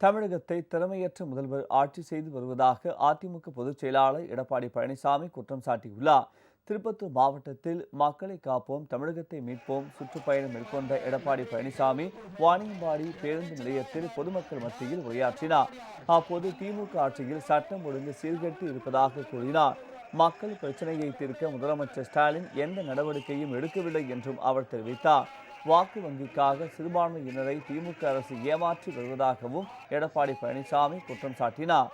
தமிழகத்தை திறமையற்ற முதல்வர் ஆட்சி செய்து வருவதாக அதிமுக பொதுச் செயலாளர் எடப்பாடி பழனிசாமி குற்றம் சாட்டியுள்ளார். திருப்பத்தூர் மாவட்டத்தில் மக்களை காப்போம் தமிழகத்தை மீட்போம் சுற்றுப்பயணம் மேற்கொண்ட எடப்பாடி பழனிசாமி வாணியம்பாடி பேருந்து நிலையத்தில் பொதுமக்கள் மத்தியில் உரையாற்றினார். அப்போது திமுக ஆட்சியில் சட்டம் ஒழுங்கு சீர்கெட்டு இருப்பதாக கூறினார். மக்கள் பிரச்சனையை தீர்க்க முதலமைச்சர் ஸ்டாலின் எந்த நடவடிக்கையும் எடுக்கவில்லை என்றும் அவர் தெரிவித்தார். வாக்கு வங்கிக்காக சிறுபான்மையினரை திமுக அரசு ஏமாற்றி வருவதாகவும் எடப்பாடி பழனிசாமி குற்றம் சாட்டினார்.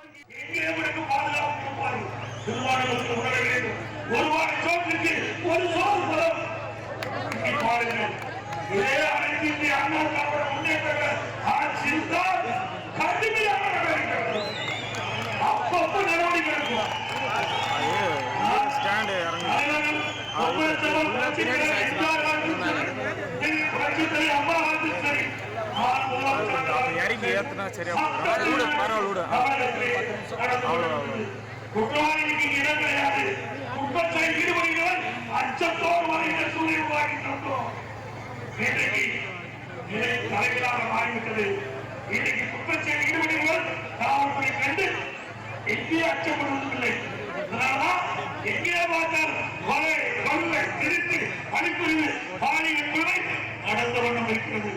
குற்றவாளிக்கு இடம் கிடையாது. குற்றத்தில் ஈடுபடுகிறவன் அச்சத்தோடு வருகிற சூழ்நிலை உருவாக்கின்றோம். இன்றைக்கு நிலை தலைகளாக மாறிவிட்டது. இன்றைக்கு குற்றத்தில் ஈடுபடுகிறவன் காவல்துறை கண்டு எங்கே அச்சப்படுவதில்லை. அதனால்தான் எங்கே பார்த்தால் கொலை, கொள்ளை, திருட்டு, பணிப்புரிவு, பாலியல் கொலை நடந்த வண்ணம் இருக்கிறது.